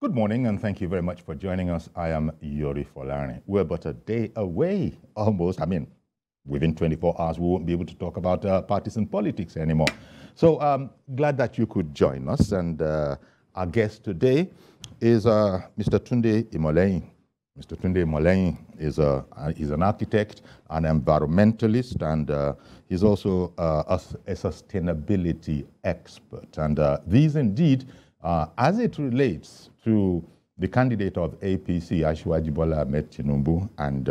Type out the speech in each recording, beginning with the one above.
Good morning, and thank you very much for joining us. I am Yori Folani. We're but a day away, almost. I mean, within 24 hours, we won't be able to talk about partisan politics anymore. So glad that you could join us. And our guest today is Mr. Tunde Imolehin. Mr. Tunde Imolehin is an architect, an environmentalist, and he's also a sustainability expert. And these indeed, as it relates to the candidate of APC, Asiwaju Bola Ahmed Tinubu, and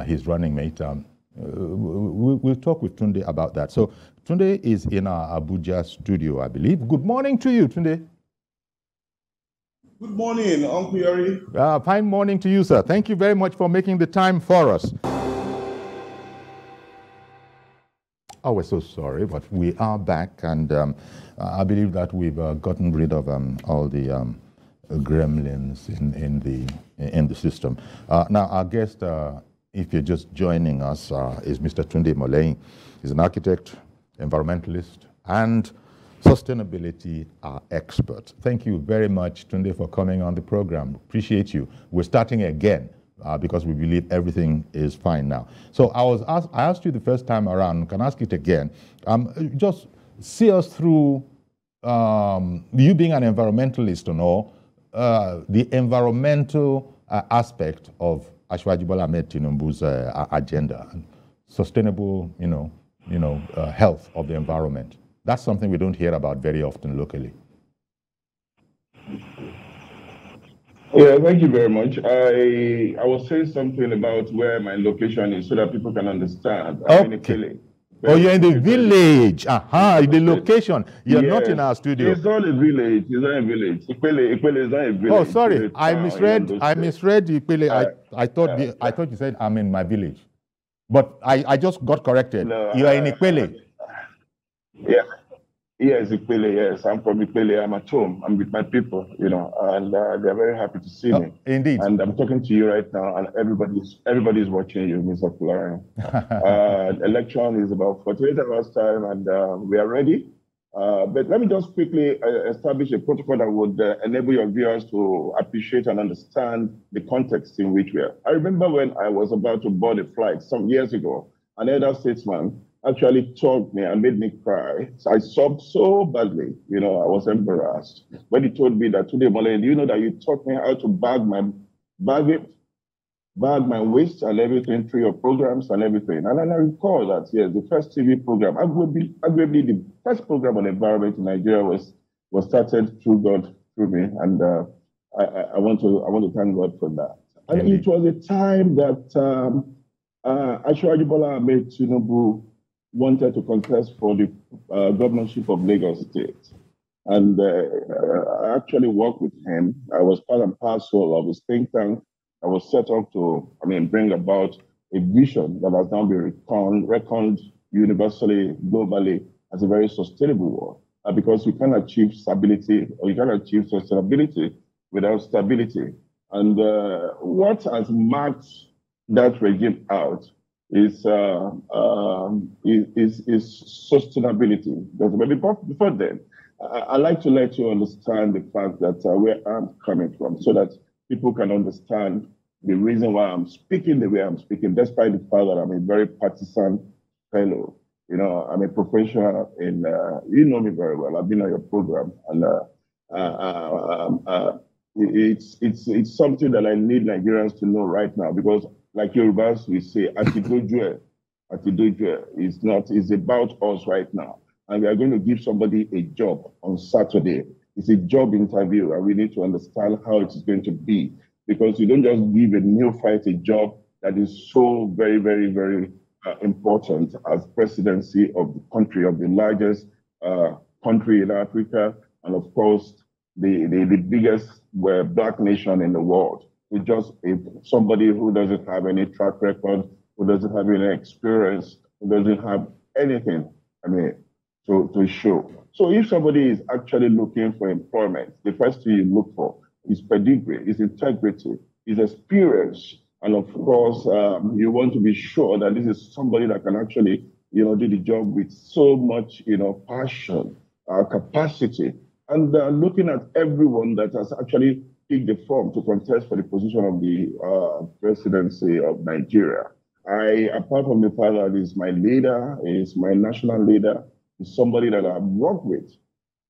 his running mate, we'll talk with Tunde about that. So Tunde is in our Abuja studio, I believe. Good morning to you, Tunde. Good morning, Uncle Yori. Fine morning to you, sir. Thank you very much for making the time for us. Oh, we're so sorry, but we are back, and I believe that we've gotten rid of all the gremlins in the system. Now, our guest, if you're just joining us, is Mr. Tunde Imolehin. He's an architect, environmentalist, and sustainability expert. Thank you very much, Tunde, for coming on the program. Appreciate you. We're starting again because we believe everything is fine now. So I asked you the first time around, can ask it again. Just see us through you being an environmentalist and all, the environmental aspect of Asiwaju Bola Ahmed Tinubu's agenda, sustainable, health of the environment. That's something we don't hear about very often locally. Yeah, thank you very much. I was saying something about where my location is so that people can understand. I'm in Ikele. Oh, you're in the village. Aha, the location. You're not in our studio. It's not a village. It's not a village. Ikele is not a village. Oh, sorry. I misread Ikele. I thought you said I'm in my village. But I just got corrected. No, you are in Ikele. Yeah. Yes, Ikele, yes. I'm from Ikele. I'm at home. I'm with my people, and they're very happy to see me. Indeed. And I'm talking to you right now, and everybody's watching you, Mr. Fulani. Election is about 48 hours time, and we are ready. But let me just quickly establish a protocol that would enable your viewers to appreciate and understand the context in which we are. I remember when I was about to board a flight some years ago, an elder statesman actually told me and made me cry. So I sobbed so badly, I was embarrassed. When he told me that, Tunde Imolehin, do you know that you taught me how to bag my waist and everything through your programs and everything. And then I recall that, yes, the first TV program, arguably the first program on environment in Nigeria was started through God, through me. And I want to thank God for that. And It was a time that Asiwaju Bola Ahmed Tinubu wanted to contest for the governorship of Lagos State. And I actually worked with him. I was part and parcel of his think tank. I was set up to, bring about a vision that has now been reckoned universally, globally, as a very sustainable one. Because you can achieve stability or you can achieve sustainability without stability. And what has marked that regime out is sustainability. Before then, I like to let you understand the fact that where I'm coming from, so that people can understand the reason why I'm speaking the way I'm speaking, despite the fact that I'm a very partisan fellow. I'm a professional in, you know me very well. I've been on your program, and it's something that I need Nigerians to know right now, because like Yorubas, we say, Atidojue is about us right now. And we are going to give somebody a job on Saturday. It's a job interview, and we need to understand how it is going to be. Because you don't just give a neophyte a job that is so very, very, very important as presidency of the country, of the largest country in Africa, and of course, the biggest Black nation in the world. It's just somebody who doesn't have any track record, who doesn't have any experience, who doesn't have anything, to show. So if somebody is actually looking for employment, the first thing you look for is pedigree, is integrity, is experience. And of course, you want to be sure that this is somebody that can actually, do the job with so much, passion, capacity, and looking at everyone that has actually picked the form to contest for the position of the presidency of Nigeria. Apart from the fact that he's my leader, he's my national leader, he's somebody that I've worked with.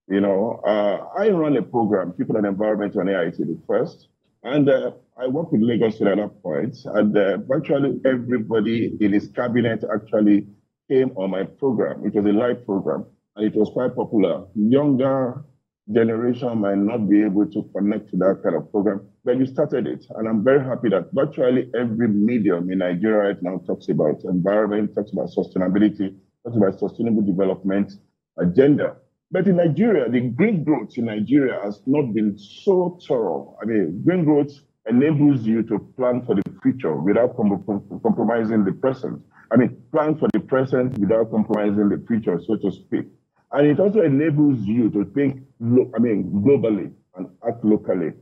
You know, I run a program, People and Environment on AIT first, and I work with Lagos State at that point, and virtually everybody in his cabinet actually came on my program. It was a live program, and it was quite popular. Younger generation might not be able to connect to that kind of program, but we started it, and I'm very happy that virtually every medium in Nigeria right now talks about environment, talks about sustainability, talks about sustainable development agenda. But in Nigeria, the green growth in Nigeria has not been so thorough. I mean, green growth enables you to plan for the future without compromising the present. I mean, plan for the present without compromising the future, so to speak. And it also enables you to think, globally and act locally.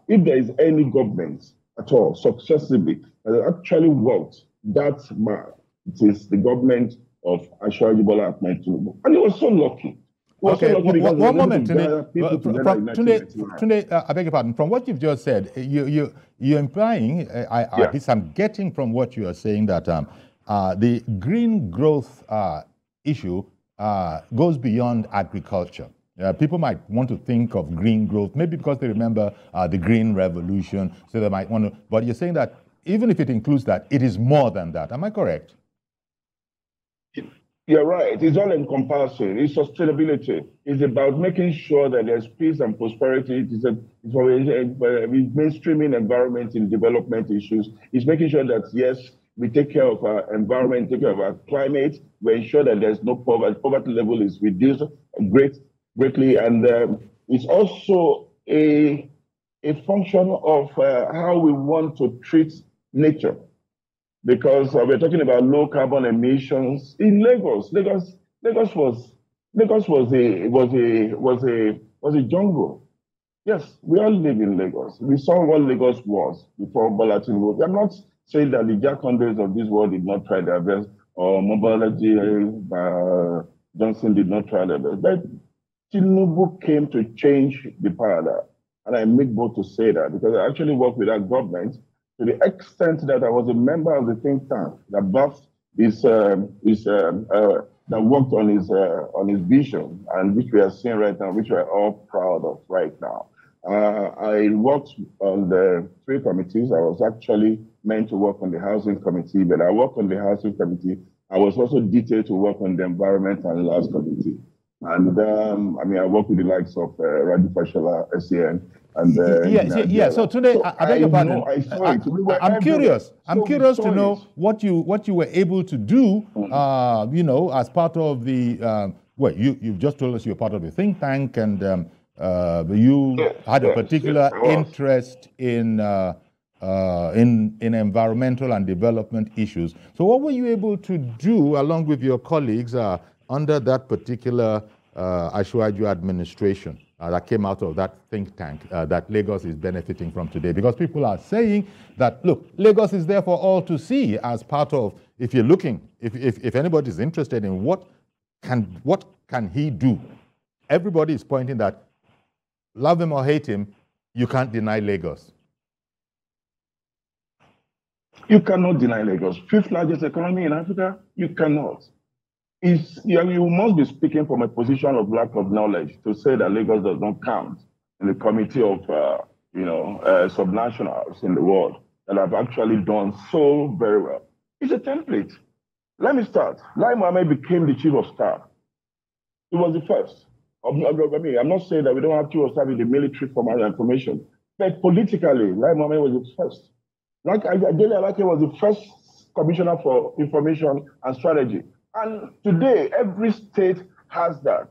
If there is any government at all successively that actually worked that much, it is the government of Ashwaji Bola Ahmed Tinubu. And he was so lucky. Okay, one moment, Tunde. Tunde, I beg your pardon. From what you've just said, you're implying, at least I'm getting from what you are saying, that the green growth issue goes beyond agriculture. People might want to think of green growth, maybe because they remember the Green Revolution, so they might want to, but you're saying that even if it includes that, it is more than that. Am I correct? You're right. It's all encompassing. It's sustainability. It's about making sure that there's peace and prosperity. It's mainstreaming environment in development issues. It's making sure that, yes, we take care of our environment, take care of our climate. We ensure that there's no poverty. Poverty level is reduced greatly. And it's also a function of how we want to treat nature. Because we're talking about low carbon emissions in Lagos. Lagos was a jungle. Yes, we all live in Lagos. We saw what Lagos was before Bola Tinubu. I'm not saying that the Jackhandles of this world did not try their best, or Mobalaji Johnson did not try their best. But Tinubu came to change the paradigm. And I make bold to say that because I actually work with that government to the extent that I was a member of the think tank that buffed that worked on his vision, and which we are seeing right now, which we are all proud of right now. I worked on the 3 committees. I was actually meant to work on the housing committee, but I worked on the housing committee. I was also detailed to work on the environment and lands committee. And I work with the likes of Radu Fashola, SAN, and So today, I beg your pardon. I'm curious. I'm curious to know what you were able to do. As part of the you've just told us you're part of the think tank, and you had a particular interest in environmental and development issues. So what were you able to do along with your colleagues under that particular Ashwaji administration that came out of that think tank that Lagos is benefiting from today? Because people are saying that, look, Lagos is there for all to see as part of, if you're looking, if anybody is interested in what can he do, everybody is pointing that, love him or hate him, you can't deny Lagos. You cannot deny Lagos. 5th largest economy in Africa, you cannot. You must be speaking from a position of lack of knowledge to say that Lagos does not count in the committee of subnationals in the world that have actually done so very well. It's a template. Let me start. Lai Mohammed became the chief of staff. He was the first. I'm not saying that we don't have chief of staff in the military formal information, but politically, Lai Mohammed was the first. Adele Alake was the first commissioner for information and strategy. And today, every state has that.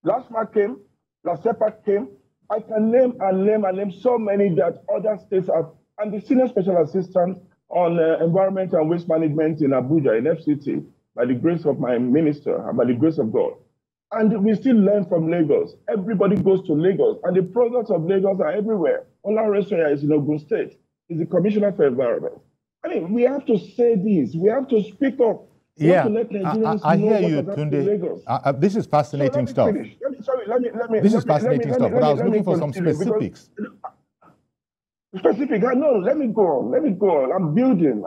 LASMA came, LASEPA came. I can name so many that other states have. I'm the senior special assistant on environment and waste management in Abuja, in FCT, by the grace of my minister and by the grace of God. And we still learn from Lagos. Everybody goes to Lagos, and the products of Lagos are everywhere. Ola Resoya is in Ogun State. He's the commissioner for environment. I mean, we have to say this. We have to speak up. I hear you, Tunde. This is fascinating stuff. sorry, This is fascinating stuff, but I was looking for some specifics. Specific, no, let me go on. I'm building.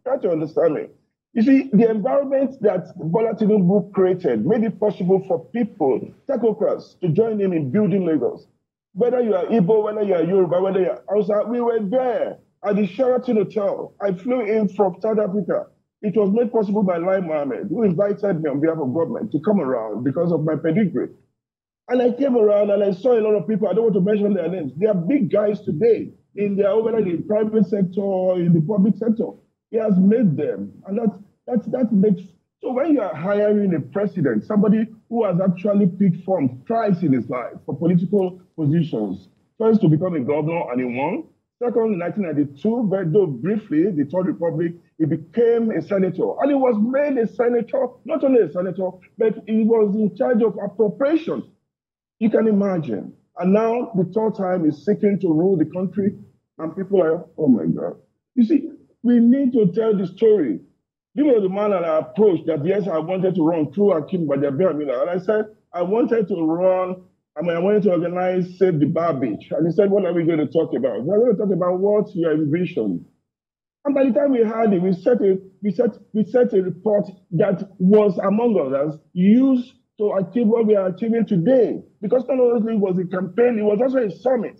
Try to understand me. You see, the environment that Bola Tinubu created made it possible for people, technocrats, to join him in building Lagos. Whether you are Igbo, whether you are Yoruba, whether you are Hausa, we were there at the Sheraton Hotel. I flew in from South Africa. It was made possible by Lai Mohammed, who invited me on behalf of government to come around because of my pedigree. And I came around and I saw a lot of people, I don't want to mention their names. They are big guys today in their, whether in the private sector or in the public sector. He has made them. And that makes, so when you are hiring a president, somebody who has actually picked form twice in his life for political positions, first to become a governor and he won. Second, in 1992, though briefly, the Third Republic, he became a senator. And he was made a senator, not only a senator, but he was in charge of appropriations. You can imagine. And now the third time he's seeking to rule the country, and people are, oh my God. You see, we need to tell the story. You know the man that I approached that, yes, I wanted to run through Akim Badiabiamila. And I said, I wanted to organize Save the Bar Beach. And he said, what are we going to talk about? We're going to talk about what you envisioned. And by the time we had it, we set a report that was, among others, used to achieve what we are achieving today. Because not only was a campaign, it was also a summit.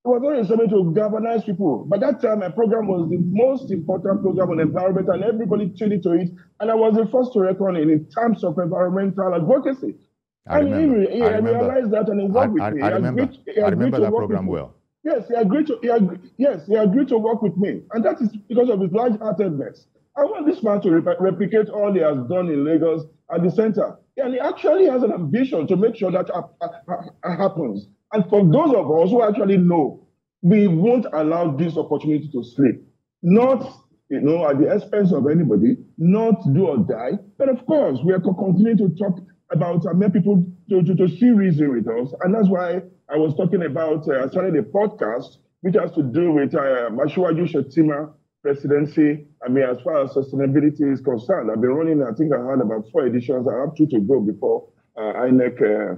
It was also a summit to galvanize people. By that time, my program was the most important program on environment, and everybody tuned into it. And I was the first to reckon in terms of environmental advocacy. I realized that, and he worked with me. I remember that program well. Yes, he agreed to work with me. And that is because of his large-heartedness. I want this man to replicate all he has done in Lagos at the center. And he actually has an ambition to make sure that happens. And for those of us who actually know, we won't allow this opportunity to slip. Not, at the expense of anybody, not do or die. But of course, we are continuing to talk about many people to see reason with us. And that's why I was talking about, I started a podcast, which has to do with Asiwaju Shettima presidency. I mean, as far as sustainability is concerned, I've been running, I think I had about 4 editions. I have 2 to go before INEC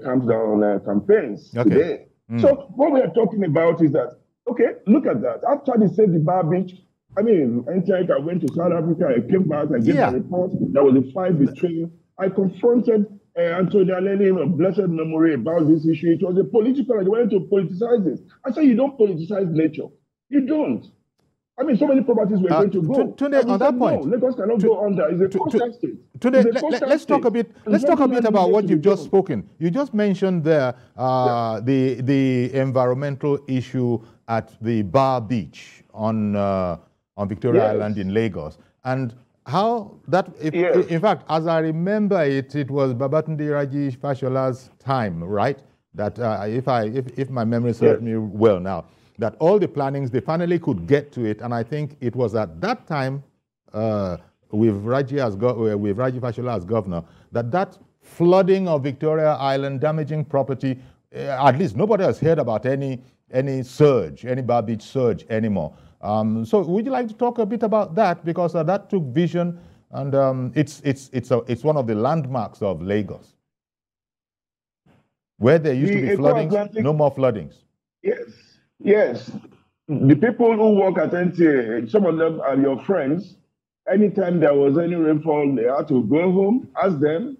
comes down on campaigns today. So what we are talking about is that, okay, look at that. After they said the Bar Beach, I mean, I went to South Africa, I came back, I gave a report. There was a fight between, I confronted Anthony Aleni of blessed memory about this issue. It was a political, they wanted to politicize it. I said, you don't politicize nature. You don't. I mean, so many properties were going to go. Tunde, on that point, no, Lagos cannot go under. It's a coastal state. Tunde, let's talk a bit. Let's talk a bit about what you've just spoken. You just mentioned there the environmental issue at the Bar Beach on Victoria Island in Lagos, and how that. In fact, as I remember it was Babatunde Raji Fashola's time, right? That if my memory serves me well now, that all the plannings, they finally could get to it. And I think it was at that time, with Raji Fashola as governor, that flooding of Victoria Island, damaging property, at least nobody has heard about any surge, any Bar Beach surge anymore. So would you like to talk a bit about that? Because that took vision, and it's one of the landmarks of Lagos. Where there used to be floodings, no more floodings. Yes, the people who work at NTA, some of them are your friends. Anytime there was any rainfall, they had to go home, ask them.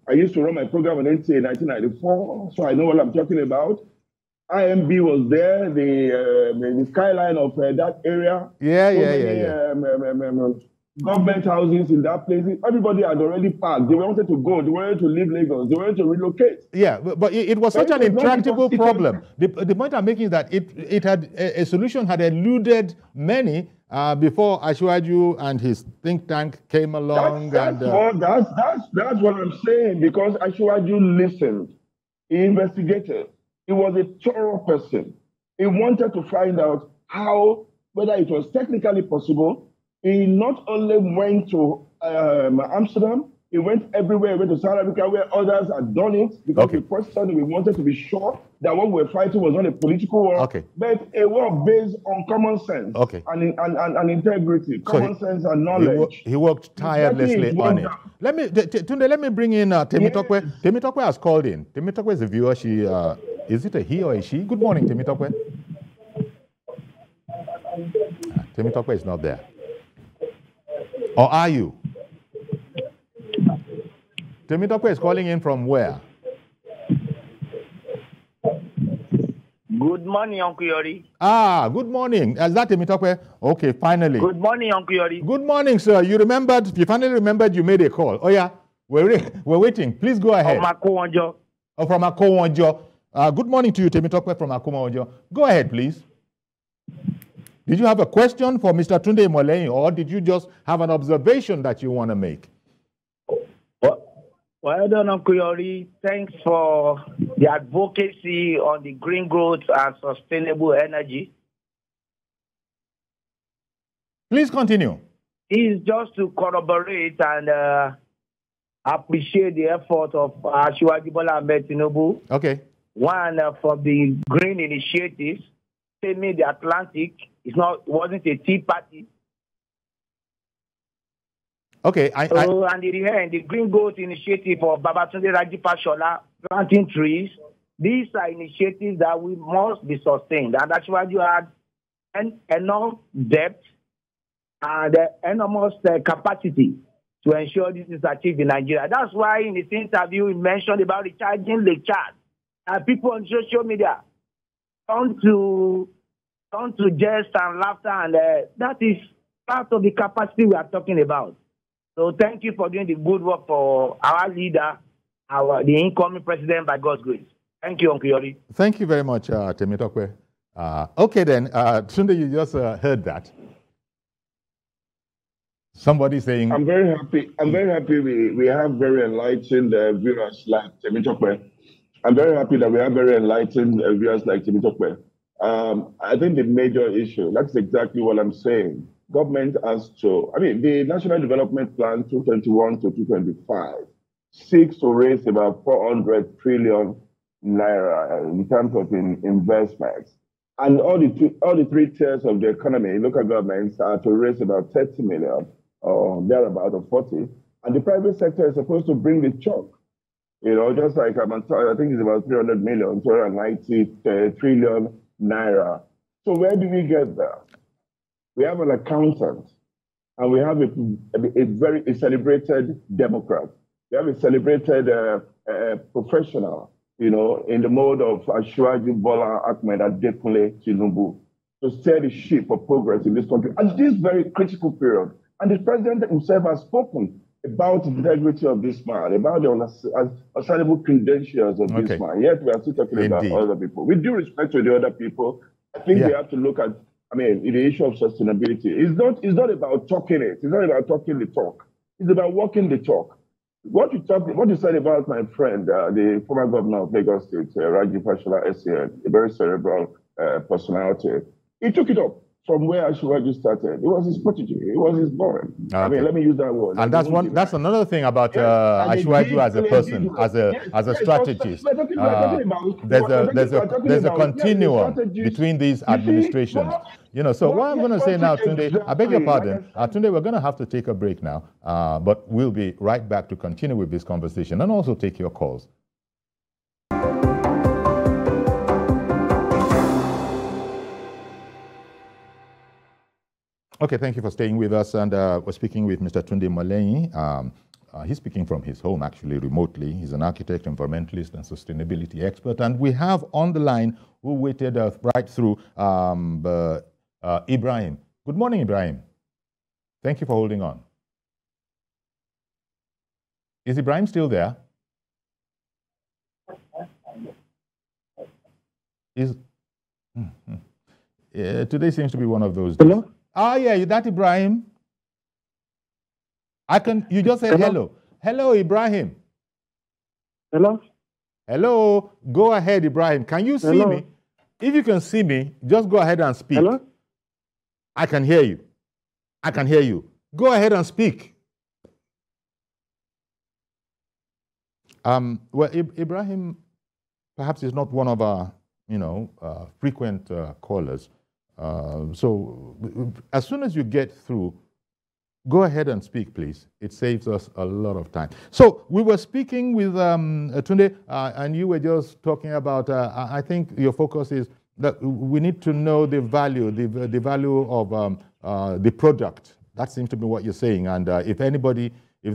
I used to run my program on NTA in 1994, so I know what I'm talking about. IMB was there, the skyline of that area. Government houses in that place. Everybody had already parked. They wanted to go. They wanted to leave Lagos. They wanted to relocate. Yeah, but it was such an intractable problem. The point I'm making is that it had a solution had eluded many before Asiwaju and his think tank came along. That's what I'm saying, because Asiwaju listened. He investigated. He was a thorough person. He wanted to find out whether it was technically possible. He not only went to Amsterdam, He went everywhere. He went to South Africa where others had done it because Okay. we questioned. We wanted to be sure that what we were fighting was not a political war, Okay. but a war based on common sense and integrity, common sense and knowledge. He worked tirelessly on it. Let me, Tunde, let me bring in Temitokwe. Yes. Temitokwe has called in. Temitokwe is a viewer. She, is it a he or a she? Good morning, Temitokwe. Temitokwe is not there. Or are you? Temitokwe is calling in from where? Good morning, Uncle Yori. Ah, good morning. Is that Temitokwe? Okay, finally. Good morning, Uncle Yori. Good morning, sir. You finally remembered you made a call. Oh, yeah. We're waiting. Please go ahead. From Akowonjo. Oh, from Akowonjo. Good morning to you, Temitokwe from Akowonjo. Go ahead, please. Did you have a question for Mr. Tunde Imolehin, or did you just have an observation that you want to make? Well done, Uncle Yori. Thanks for the advocacy on the green growth and sustainable energy. Please continue. It's just to corroborate and appreciate the effort of Asiwaju Bola Ahmed Tinubu. Okay. One from the green initiatives, Save the Atlantic. It wasn't a tea party. Okay. And the Green Growth Initiative for Babatunde Rajipa planting trees. These are initiatives that we must be sustained. And that's why you had enough depth and enormous capacity to ensure this is achieved in Nigeria. That's why in this interview he mentioned about recharging Lake Chad. And people on social media turn to jest and laughter, and that is part of the capacity we are talking about. So thank you for doing the good work for our leader, the incoming president, by God's grace. Thank you, Uncle Yori. Thank you very much, Temitokwe. Okay then, Tunde, you just heard that. Somebody saying... I'm very happy we have very enlightened viewers like Temitokwe. I'm very happy that we have very enlightened viewers like Temitokwe. I think the major issue, that's exactly what I'm saying. Government has to, the National Development Plan 2021 to 2025 seeks to raise about 400 trillion naira in terms of investments. And all the three tiers of the economy, local governments are to raise about 30 million or thereabout of 40. And the private sector is supposed to bring the chunk. You know, just like I think it's about 300 million, 290 trillion naira. So where do we get there? We have an accountant, and we have a celebrated Democrat. We have a celebrated professional, you know, in the mode of Asiwaju Bola Ahmed Tinubu, to steer the ship of progress in this country at this very critical period. And the president himself has spoken about the integrity of this man, about the unassailable credentials of this man. Yet we are still talking about other people. With due respect to the other people, I think we have to look at, the issue of sustainability. It's not about talking it. It's not about talking the talk. It's about walking the talk. What you said about my friend, the former governor of Lagos State, Rajipa SCN, a very cerebral personality, he took it up from where Asiwaju started. It was his protege. It was his boy. Let me use that word. And that's another thing about Asiwaju as a person, as a strategist. There's a continuum between these administrations. You know, so what I'm going to say now, Tunde, I beg your pardon, Tunde, we're going to have to take a break now, but we'll be right back to continue with this conversation and also take your calls. Okay, thank you for staying with us. And we're speaking with Mr. Tunde Imolehin. He's speaking from his home, actually, remotely. He's an architect, environmentalist, and sustainability expert. And we have on the line, who waited right through, Ibrahim. Good morning, Ibrahim. Thank you for holding on. Is Ibrahim still there? Today seems to be one of those days. Hello? Ah, yeah, that Ibrahim. You just said hello. Hello, Ibrahim. Hello? Hello. Go ahead, Ibrahim. Can you see me? If you can see me, just go ahead and speak. Hello? I can hear you. I can hear you. Go ahead and speak. Well, Ibrahim perhaps is not one of our, frequent callers. So as soon as you get through, go ahead and speak, please. It saves us a lot of time. So we were speaking with Tunde, and you were just talking about, I think your focus is that we need to know the value, the value of the product. That seems to be what you're saying. And if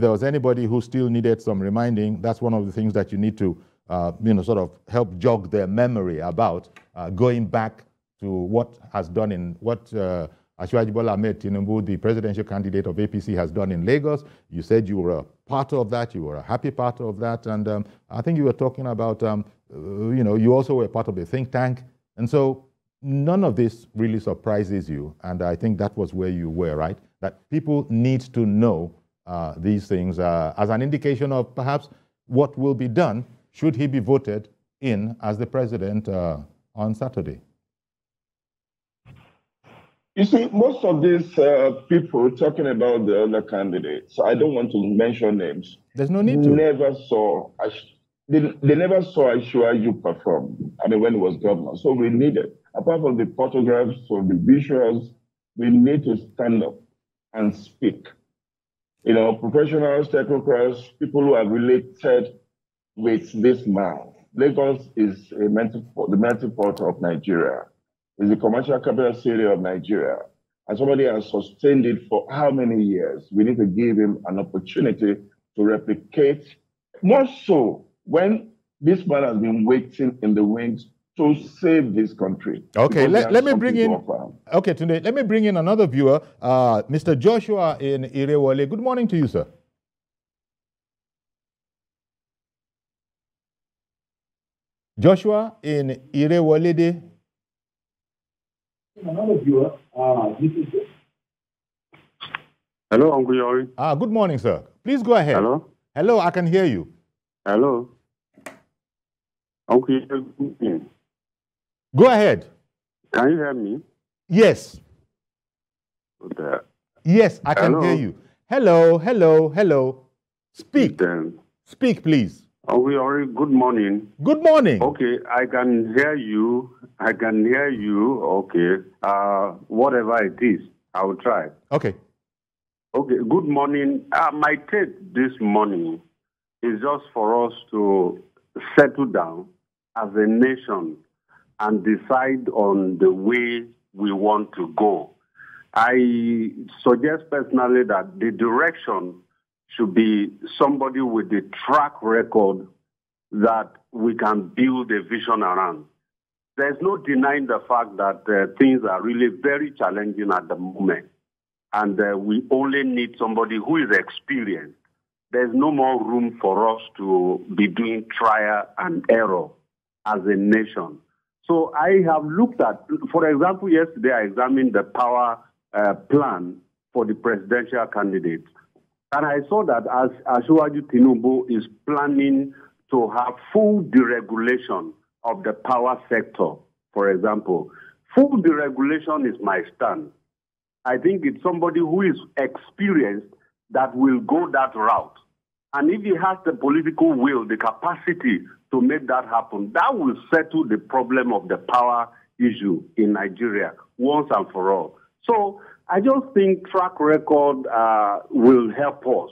there was anybody who still needed some reminding, that's one of the things that you need to, sort of help jog their memory about, going back to what has done in what Asiwaju Bola Ahmed Tinubu, the presidential candidate of APC, has done in Lagos. You said you were a part of that. You were a happy part of that. And I think you were talking about, you also were part of a think tank. And so none of this really surprises you. And I think that was where you were, right? That people need to know these things as an indication of perhaps what will be done should he be voted in as the president on Saturday. You see, most of these people talking about the other candidates, I don't want to mention names. There's no need to. They never saw Asiwaju perform. I mean, when he was governor. So we needed, apart from the photographs or the visuals, we need to stand up and speak. Professionals, technocrats, people who are related with this man. Lagos is the melting pot of Nigeria. It's the commercial capital city of Nigeria. And somebody has sustained it for how many years? We need to give him an opportunity to replicate. More so when this man has been waiting in the wings to save this country. Okay, let me bring in. Okay, Tunde, let me bring in another viewer, Mr. Joshua in Irewole. Good morning to you, sir. Joshua in Irewole. Another viewer, Hello, Uncle Yori. Good morning, sir. Please go ahead. Hello? Hello, I can hear you. Hello? Uncle Yori. Go ahead. Can you hear me? Yes. Okay. Yes, I can hear you. Hello, hello, hello. Speak. Speak, please. Uncle Yori, good morning. Good morning. Okay, I can hear you. Okay. Whatever it is, I will try. Okay. Okay, good morning. My take this morning is just for us to settle down as a nation and decide on the way we want to go. I suggest personally that the direction should be somebody with a track record that we can build a vision around. There's no denying the fact that things are really very challenging at the moment, and we only need somebody who is experienced. There's no more room for us to be doing trial and error as a nation. So I have looked at, for example, yesterday I examined the power plan for the presidential candidates. And I saw that as Asiwaju Tinubu is planning to have full deregulation of the power sector, for example. Full deregulation is my stand. I think it's somebody who is experienced that will go that route. And if he has the political will, the capacity to make that happen, that will settle the problem of the power issue in Nigeria once and for all. So I just think track record will help us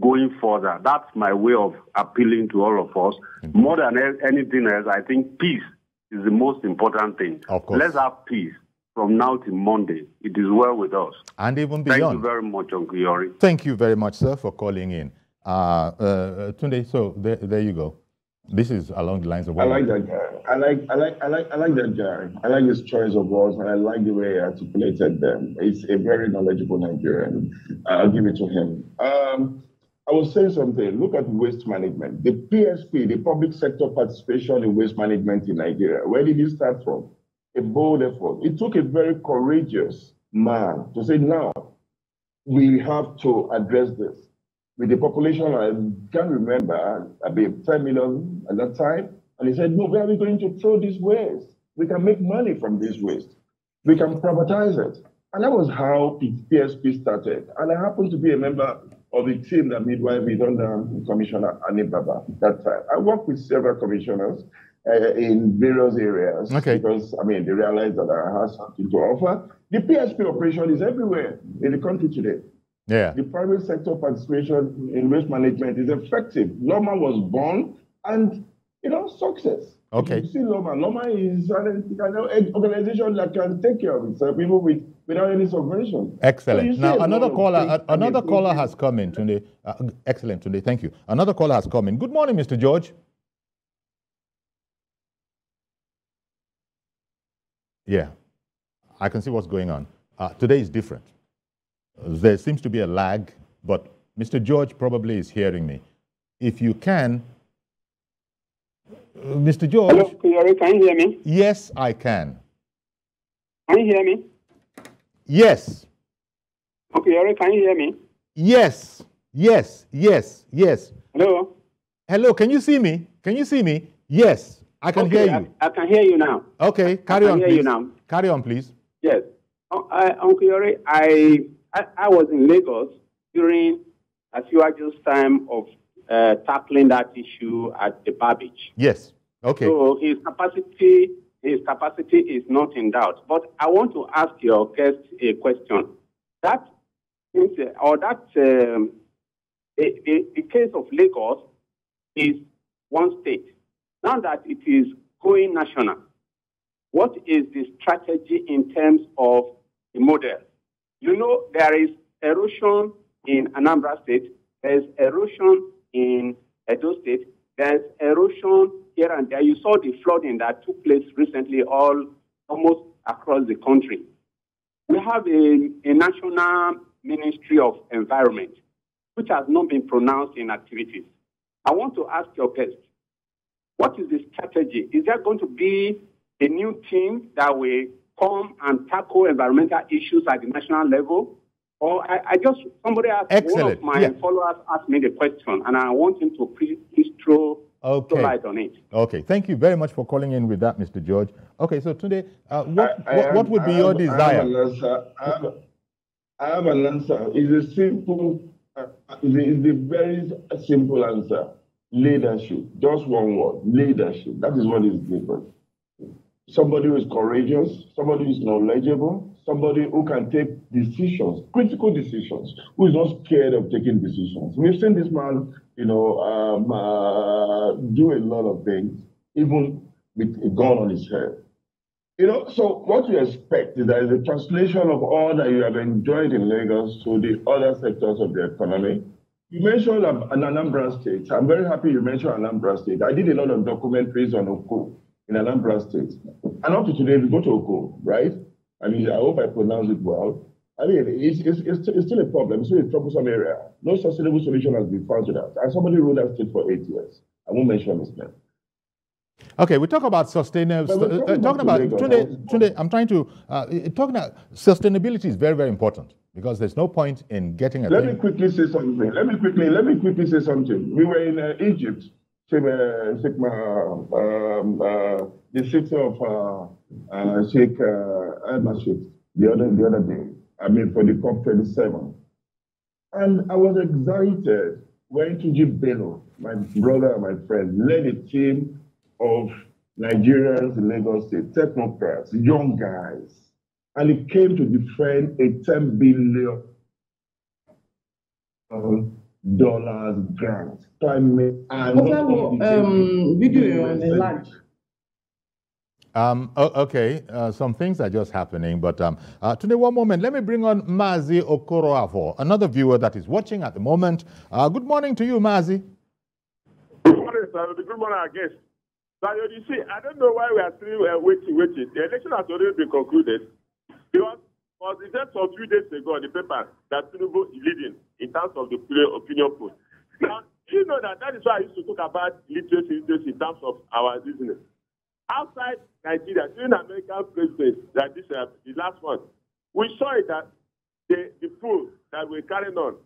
going further. That's my way of appealing to all of us. Mm-hmm. More than anything else, I think peace is the most important thing. Of course. Let's have peace from now till Monday. It is well with us. And even beyond. Thank you very much, Uncle Yori. Thank you very much, sir, for calling in. Tunde, so there you go. This is along the lines of what I like that guy. I like that guy. I like his choice of words, and I like the way he articulated them. He's a very knowledgeable Nigerian. I'll give it to him. I was saying something. Look at waste management. The PSP, the public sector participation in waste management in Nigeria. Where did it start from? A bold effort. It took a very courageous man to say, now we have to address this. With the population, I can't remember, about 10 million at that time. And he said, no, where are we going to throw this waste? We can make money from this waste. We can privatize it. And that was how PSP started. And I happen to be a member of the team that midwife under Commissioner Anibaba that time. I worked with several commissioners in various areas because, I mean, they realized that I had something to offer. The PSP operation is everywhere in the country today. Yeah. The private sector participation in waste management is effective. Loma was born and, you know, success. Okay. You see Loma is an organization that can take care of itself even without any subvention. Excellent. So now, another caller has come in, Tunde. Excellent, Tunde. Thank you. Another caller has come in. Good morning, Mr. George. Yeah, I can see what's going on. Today is different. There seems to be a lag, but Mr. George probably is hearing me. If you can, Mr. George. Hello, can you hear me? Yes, I can. Can you hear me? Yes. Okay, can you hear me? Yes. Yes. Yes. Yes. Hello. Hello. Can you see me? Can you see me? Yes, I can hear you. I can hear you now. Okay, carry on, please. I can hear you now. Carry on, please. Yes. Uncle Yori, I was in Lagos during Asiwaju's time of tackling that issue at the bar beach. Yes. Okay. So his capacity is not in doubt. But I want to ask your guest a question. The case of Lagos is one state. Now that it is going national, what is the strategy in terms of the model? You know, there is erosion in Anambra State, there's erosion in Edo State, there's erosion here and there. You saw the flooding that took place recently almost across the country. We have a national Ministry of Environment, which has not been pronounced in activities. I want to ask your guest, what is the strategy? Is there going to be a new team that will come and tackle environmental issues at the national level? Or somebody asked, excellent. One of my followers asked me the question, and I want him to please throw light on it. Okay, thank you very much for calling in with that, Mr. George. Okay, so today, what would be your desire? I have an answer. It's a simple, it's a very simple answer. Leadership. Just one word. Leadership. That is what is different. Somebody who is courageous, somebody who is knowledgeable, somebody who can take decisions, critical decisions, who is not scared of taking decisions. We've seen this man, do a lot of things, even with a gun on his head. So what you expect is that is a translation of all that you have enjoyed in Lagos to the other sectors of the economy. You mentioned an Anambra State. I'm very happy you mentioned Anambra State. I did a lot of documentaries on Oko in Anambra State. And up to today, we go to Oko, right? I mean, I hope I pronounce it well. I mean, it's still a problem. It's still a troublesome area. No sustainable solution has been found to that. And somebody ruled that state for 8 years. I won't mention his name. Okay, we talk about sustainable. Tunde, I'm trying to talking about sustainability is very, very important because there's no point in getting a. Let me quickly say something. Let me quickly say something. We were in Egypt, the city of Sheikh Al-Mashik the other day. I mean, for the COP27, and I was excited when Tunji Bello, my brother and my friend, led a team of Nigerians in Lagos State, technocrats, young guys, and he came to defend a $10 billion grant. Climate and video on the land. Okay, some things are just happening, but today, one moment, let me bring on Mazi Okoroafo, another viewer that is watching at the moment. Good morning to you, Mazi. Good morning, sir. Good morning, I guess. So you see, I don't know why we are still waiting. The election has already been concluded. Because it just a few days ago on the paper that Tinubu is leading in terms of the opinion poll. Now, you know that is why I used to talk about literacy in terms of our business. Outside Nigeria, during the American president, that the last one, we saw it that the poll that we're carrying on,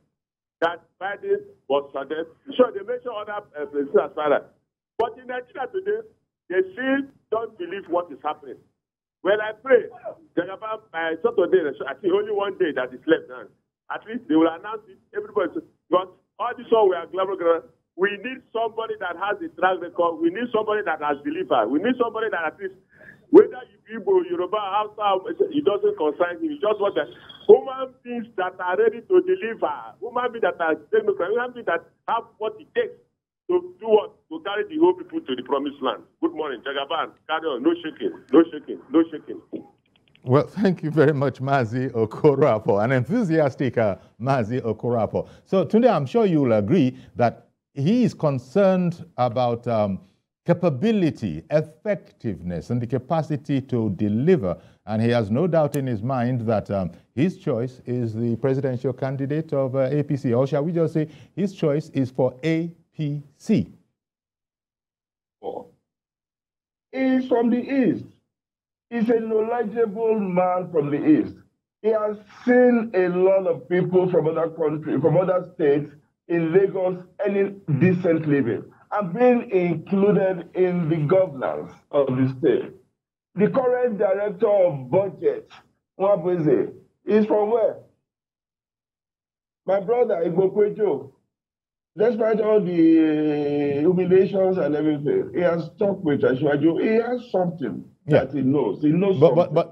that Biden was successful. So they mentioned other presidents as well. But in Nigeria today, they still don't believe what is happening. When I pray, by Saturday, I think only one day that is left now. At least they will announce it. Everybody says, But all this one we are glamour. We need somebody that has a track record. We need somebody that has delivered. We need somebody that at least, whether you Igbo, Yoruba, Hausa, it doesn't concern you. You just want the human beings that are ready to deliver, human beings that are democratic, human beings that have what it takes to do what? To carry the whole people to the promised land. Good morning, Jagaban. Carry on. No shaking, no shaking, no shaking. Well, thank you very much, Mazi Okorafor, an enthusiastic Mazi Okorafor. So, Tunde, I'm sure you will agree that he is concerned about capability, effectiveness, and the capacity to deliver. And he has no doubt in his mind that his choice is the presidential candidate of APC. Or shall we just say his choice is for APC? He's from the East. He's a knowledgeable man from the East. He has seen a lot of people from other countries, from other states in Lagos earning decent living and being included in the governance of the state. The current director of budget, Nwabweze, is from where? My brother, Igbokwejo. Despite all the humiliations and everything, he has talked with Ashwaju. He has something that he knows. He knows something. But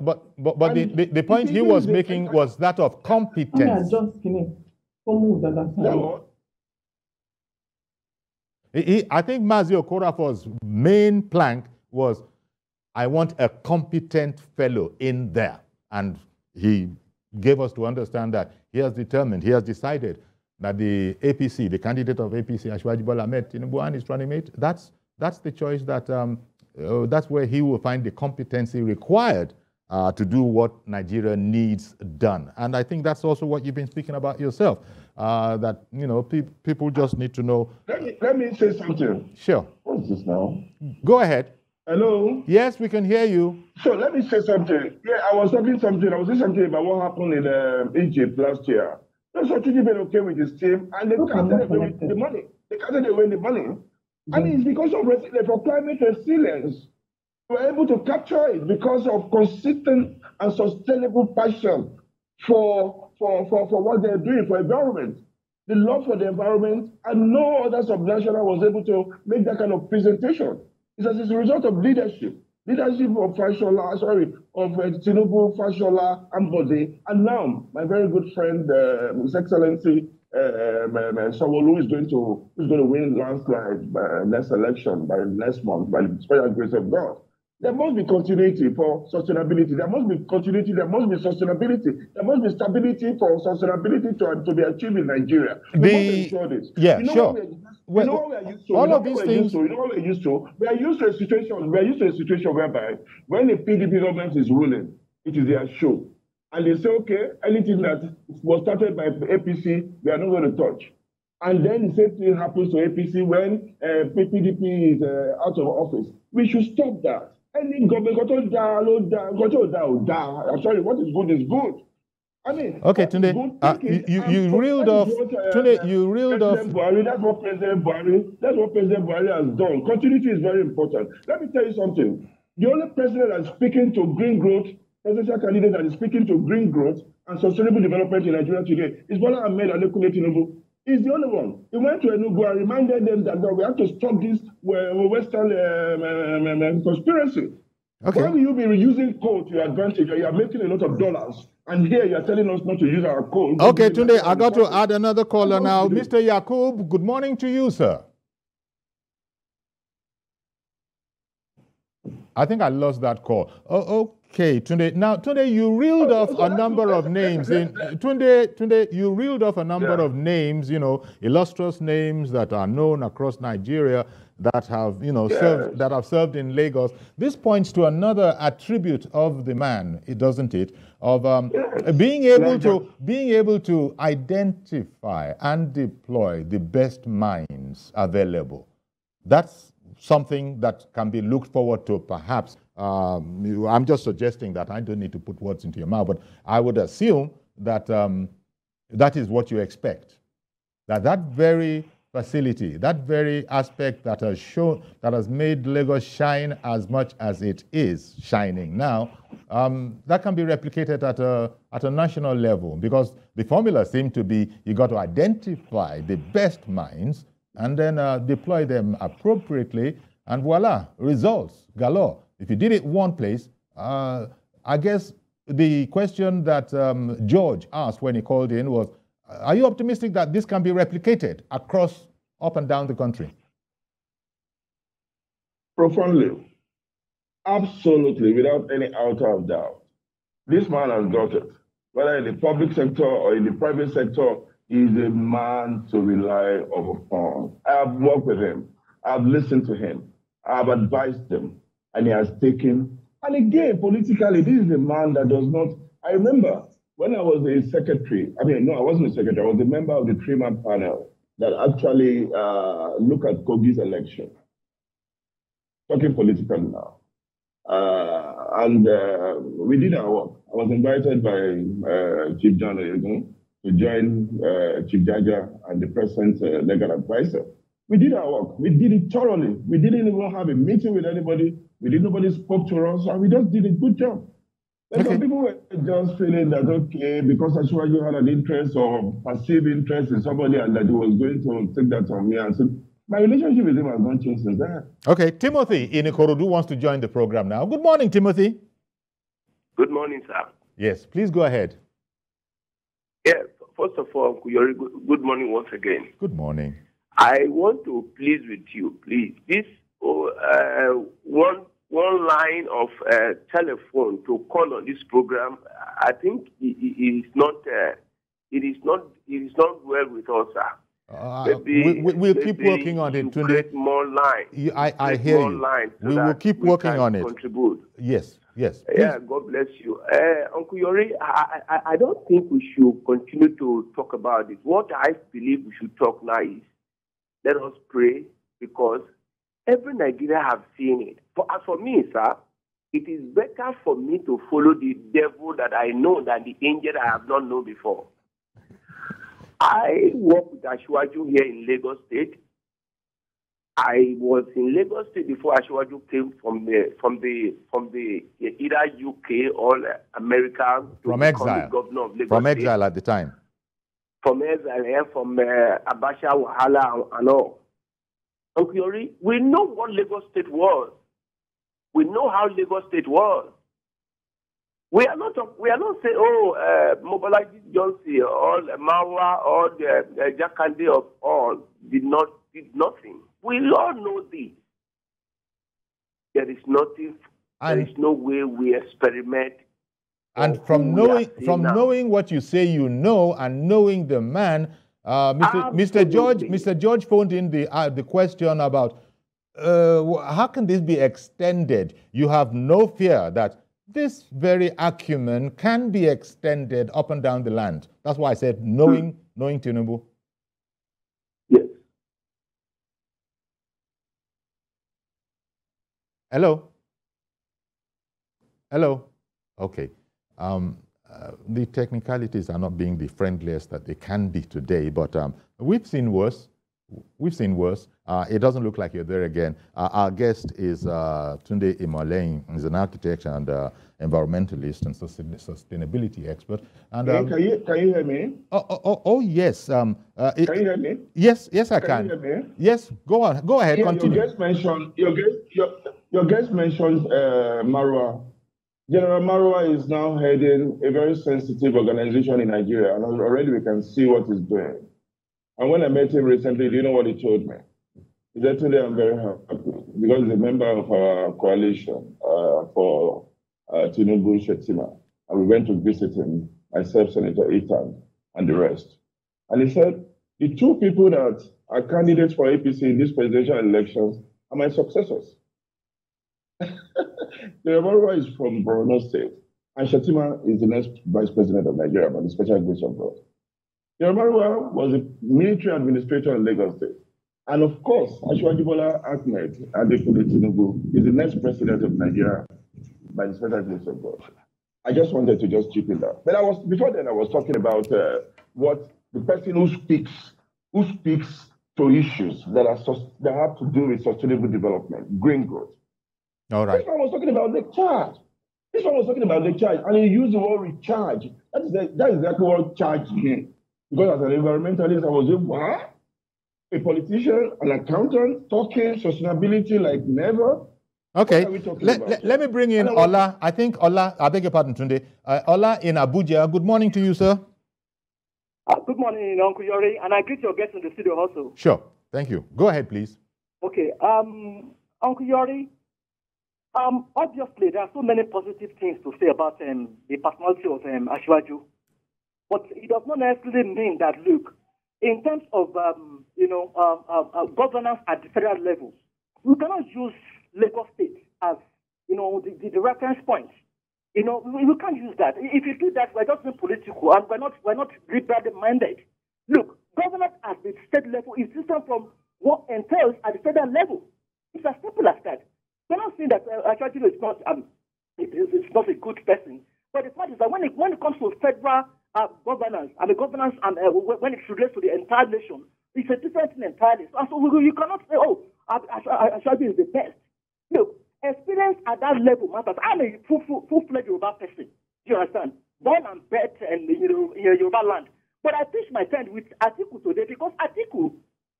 the point he was making was that of competence. I think Mazi Okorafor's main plank was, I want a competent fellow in there. And he gave us to understand that he has determined, he has decided that the APC, the candidate of APC, Ashwaji Bola Ahmed Tinubu, and his running mate, that's the choice that, that's where he will find the competency required to do what Nigeria needs done. And I think that's also what you've been speaking about yourself, that, you know, people just need to know. Let me say something. Sure. What's this now? Go ahead. Hello? Yes, we can hear you. So let me say something. Yeah, I was saying something about what happened in Egypt last year. So Tinubu came with his team, and they carted away the money. They carted away the money. And it's because of for climate resilience. We were able to capture it because of consistent and sustainable passion for what they're doing for environment. The love for the environment, and no other subnational was able to make that kind of presentation. It's as a result of leadership. Leadership of Tinubu, Fashola, Ambode, and now my very good friend, His Excellency Sanwo-Olu is going to win landslide by next election, by next month, by the special grace of God. There must be continuity for sustainability. There must be continuity. There must be sustainability. There must be stability for sustainability to be achieved in Nigeria. We must ensure this. Yeah, you know sure. You know what we are used to. All of these things. You know what we're used to. We are used to a situation. We are used to a situation whereby when the PDP government is ruling, it is their show, and they say, okay, anything that was started by APC, we are not going to touch. And then the same thing happens to APC when PDP is out of office. We should stop that. Any government, I'm sorry, what is good is good. I mean, okay, Tunde, you reeled off. Tunde, you reeled off. That's what President Buhari has done. Continuity is very important. Let me tell you something. The only president that is speaking to green growth, presidential candidate that is speaking to green growth and sustainable development in Nigeria today is Bola Ahmed Tinubu. He's the only one. He went to Enugu and reminded them that we have to stop this Western conspiracy. Okay. Why will you be using coal to your advantage? You are making a lot of dollars, and here you are telling us not to use our coal. Okay, Tunde, I got to add another caller now. Mr. Yakub, good morning to you, sir. I think I lost that call. Oh, okay, Tunde. Now, Tunde, you reeled off a number of names. Tunde, you reeled off a number of names, you know, illustrious names that are known across Nigeria that have, you know, served in Lagos. This points to another attribute of the man, doesn't it? Of being able to identify and deploy the best minds available. That's something that can be looked forward to, perhaps. I'm just suggesting that. I don't need to put words into your mouth, but I would assume that that is what you expect. That very facility, that very aspect that has shown, that has made Lagos shine as much as it is shining now, that can be replicated at a national level, because the formula seems to be you got to identify the best minds and then deploy them appropriately, and voila, results galore. If you did it one place, I guess the question that George asked when he called in was, are you optimistic that this can be replicated across, up and down the country? Profoundly. Absolutely, without any iota of doubt. This man has got it. Whether in the public sector or in the private sector, he is a man to rely upon. I have worked with him. I have listened to him. I have advised him. And he has taken. And again, politically, this is a man that does not. I remember when I was a secretary, I wasn't a secretary, I was a member of the three-man panel that actually looked at Kogi's election. Talking politically now. And we did our work. I was invited by Chief John Oyegun to join Chief Jaja and the present legal advisor. We did our work. We did it thoroughly. We didn't even have a meeting with anybody. Nobody spoke to us, and we just did a good job. And some people were just feeling that, okay, because Ashwaju had an interest or perceived interest in somebody and that he was going to take that on me. And so my relationship with him has not changed since then. Okay, Timothy in Ikorodu wants to join the program now. Good morning, Timothy. Good morning, sir. Yes, please go ahead. Yeah, first of all, good morning once again. Good morning. I want to plead with you, please. This one line of telephone to call on this program, I think it is not well with us, sir. We'll keep working on it, Tunde. Create more lines. I hear you. We will keep working on it. Contribute. Yes. Yeah, God bless you. Uncle Yori, I don't think we should continue to talk about it. What I believe we should talk now is, let us pray, because every Nigerian have seen it. As for me, sir, it is better for me to follow the devil that I know than the angel I have not known before. I work with Ashwaju here in Lagos State. I was in Lagos State before Ashwaju came from the either UK or America to from become exile. The governor of Lagos from State. exile at the time. From exile, from Abacha, Wahala, and all. Uncle Yori, we know what Lagos State was. We know how Lagos State was. We are not saying, mobilize Johnson or Mawa or Jakande of all did nothing. We all know this. There is nothing. There is no way we experiment. And from knowing what you say you know and knowing the man, Mr. George phoned in the question about how can this be extended? You have no fear that this very acumen can be extended up and down the land. That's why I said knowing Tinubu. Yes. Hello. Okay. The technicalities are not being the friendliest that they can be today, but we've seen worse. It doesn't look like you're there again. Our guest is Tunde Imolehin. He's an architect and environmentalist and sustainability expert. And can you hear me? Oh yes. Can you hear me? Yes, I can. You hear me? Yes, go on. Go ahead. Continue. Your guest mentioned Marwa. General Marwa is now heading a very sensitive organization in Nigeria, and already we can see what he's doing. And when I met him recently, do you know what he told me? He said, today I'm very happy because he's a member of our coalition for Tinubu Shetima. And we went to visit him, myself, Senator Ethan, and the rest. And he said, the two people that are candidates for APC in these presidential elections are my successors. Marwa is from Borno State, and Shetima is the next vice president of Nigeria by the special grace of God. Marwa was a military administrator in Lagos State. And of course, Ashwaju Bola Ahmed Adekunle Tinubu is the next president of Nigeria by the special grace of God. I just wanted to just chip in that. But before then I was talking about what the person who speaks to issues that have to do with sustainable development, green growth. All right. This one was talking about the charge. This one was talking about the charge, and he used the word recharge. That is exactly what charge means. Because as an environmentalist, I was like, what? A politician, an accountant, talking sustainability like never? Okay, let me bring in Ola. I think Ola, I beg your pardon, Tunde. Ola in Abuja. Good morning to you, sir. Good morning, Uncle Yori, and I greet your guests in the studio also. Sure, thank you. Go ahead, please. Okay, Uncle Yori, obviously there are so many positive things to say about the personality of Ashwaju, but it does not necessarily mean that, look, in terms of, governance at the federal level, we cannot use Lagos State as, the reference point. We can't use that. If you do that, we're just being political, and we're not liberal-minded. Look, governance at the state level is different from what entails at the federal level. It's as simple as that. We're not saying that Ashwaju is not it's not a good person, but the fact is that when it comes to federal governance, governance and when it relates to the entire nation, it's a different thing entirely. So you cannot say, oh, Ashwaju is the best. Look, experience at that level matters. I'm a full-fledged Yoruba person. Do you understand? Born and bred in Yoruba land. But I pitch my tent with Atiku today because Atiku,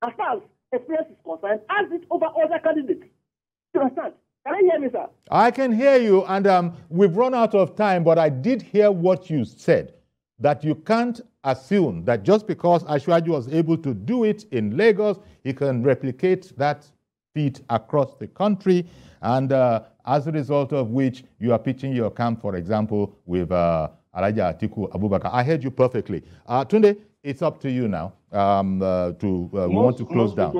as far as experience is concerned, has it over other candidates. Do you understand? Can I hear me, sir? I can hear you, and we've run out of time, but I did hear what you said, that you can't assume that just because Ashwaju was able to do it in Lagos, he can replicate that feat across the country, and as a result of which you are pitching your camp, for example, with Alhaji Atiku Abubakar. I heard you perfectly. Tunde, it's up to you now we want to close down.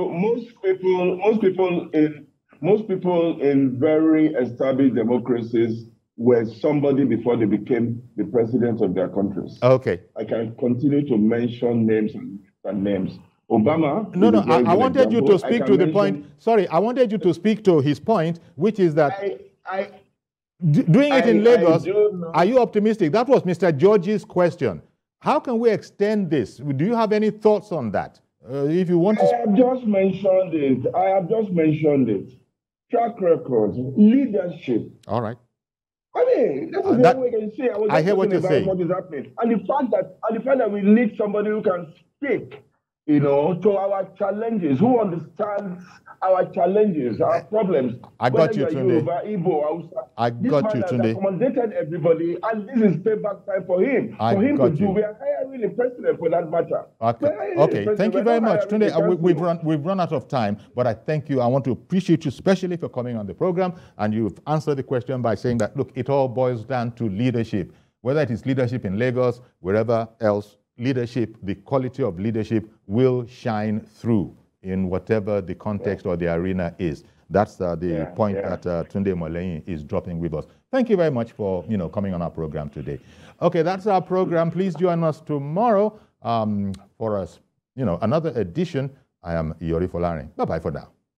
Most people in very established democracies were somebody before they became the president of their countries. Okay. I can continue to mention names and names. Obama. No, I wanted you to speak to the point. Sorry, I wanted you to speak to his point, which is that doing it in Lagos, are you optimistic? That was Mr. George's question. How can we extend this? Do you have any thoughts on that? If you want to... I have just mentioned it. Track record, leadership. All right. I mean, that's the only way I can say. I hear what you're saying. What is happening. And the fact that we need somebody who can speak, to our challenges, who understands our challenges, our problems. I got you, Tunde. I got you, Tunde. This man has accommodated everybody, and this is payback time for him. We are hiring the president for that matter. Okay. Thank you very much, Tunde. We've run out of time, but I thank you. I want to appreciate you especially for coming on the program, and you've answered the question by saying that, look, it all boils down to leadership. Whether it is leadership in Lagos, wherever else, leadership, the quality of leadership will shine through in whatever the context or the arena is. That's the point that Tunde Imolehin is dropping with us. Thank you very much for coming on our program today. Okay, that's our program. Please join us tomorrow for another edition. I am Yori Folari. Bye-bye for now.